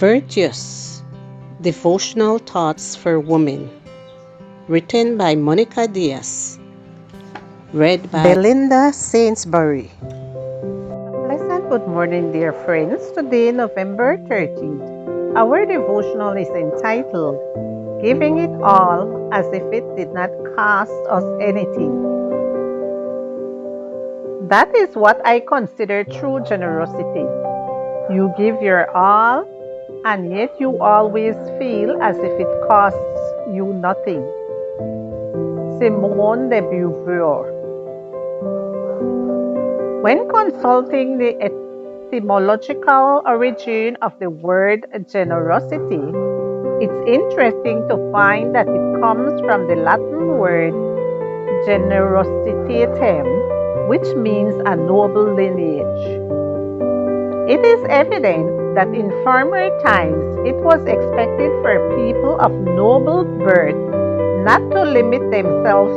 Virtuous Devotional Thoughts for Women, written by Monica Diaz, read by Belinda Sainsbury. Pleasant good morning, dear friends. Today, November 13th, our devotional is entitled, Giving It All as If It Did Not Cost Us Anything. That is what I consider true generosity. You give your all, and yet you always feel as if it costs you nothing. Simone de Beauvoir. When consulting the etymological origin of the word generosity, it's interesting to find that it comes from the Latin word generositatem, which means a noble lineage. It is evident that in former times it was expected for people of noble birth not to limit themselves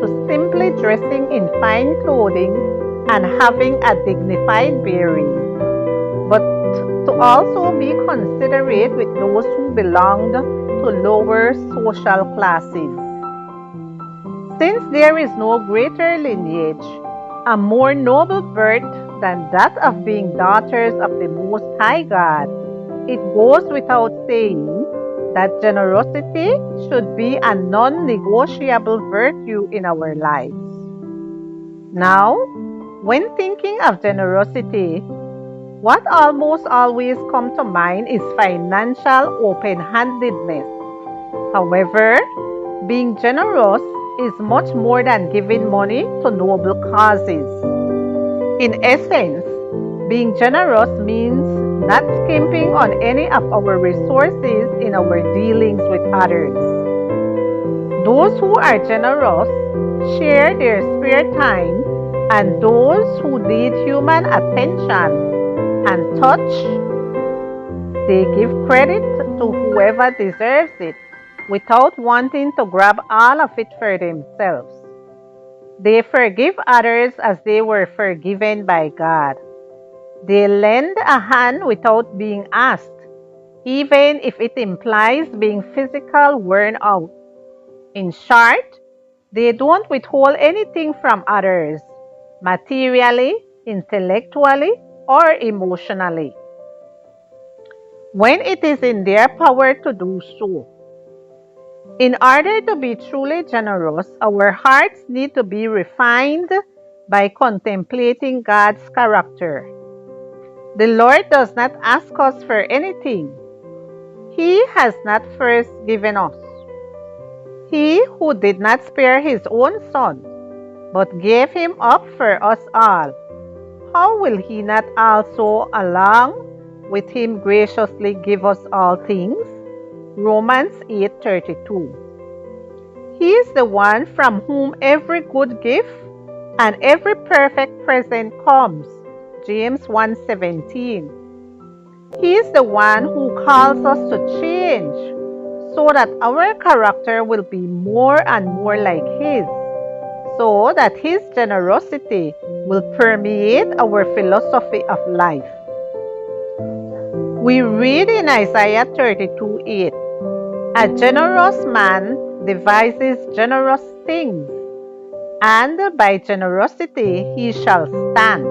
to simply dressing in fine clothing and having a dignified bearing, but to also be considerate with those who belonged to lower social classes. Since there is no greater lineage, a more noble birth than that of being daughters of the Most High God, it goes without saying that generosity should be a non-negotiable virtue in our lives. Now, when thinking of generosity, what almost always comes to mind is financial open-handedness. However, being generous is much more than giving money to noble causes. In essence, being generous means not skimping on any of our resources in our dealings with others. Those who are generous share their spare time, and those who need human attention and touch, they give credit to whoever deserves it without wanting to grab all of it for themselves. They forgive others as they were forgiven by God. They lend a hand without being asked, even if it implies being physically worn out. In short, they don't withhold anything from others, materially, intellectually, or emotionally, when it is in their power to do so. In order to be truly generous, our hearts need to be refined by contemplating God's character. The Lord does not ask us for anything He has not first given us. He who did not spare His own Son, but gave Him up for us all, how will He not also, along with Him, graciously give us all things? Romans 8:32. He is the one from whom every good gift and every perfect present comes. James 1:17. He is the one who calls us to change so that our character will be more and more like His, so that His generosity will permeate our philosophy of life. We read in Isaiah 32:8, a generous man devises generous things, and by generosity he shall stand.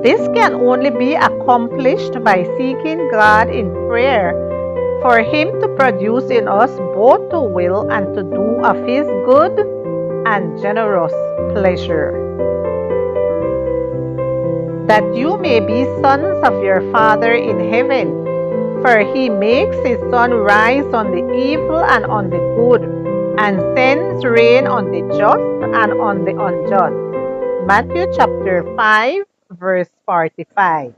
This can only be accomplished by seeking God in prayer for Him to produce in us both to will and to do of His good and generous pleasure. That you may be sons of your Father in heaven, for He makes His sun rise on the evil and on the good, and sends rain on the just and on the unjust. Matthew chapter 5, verse 45.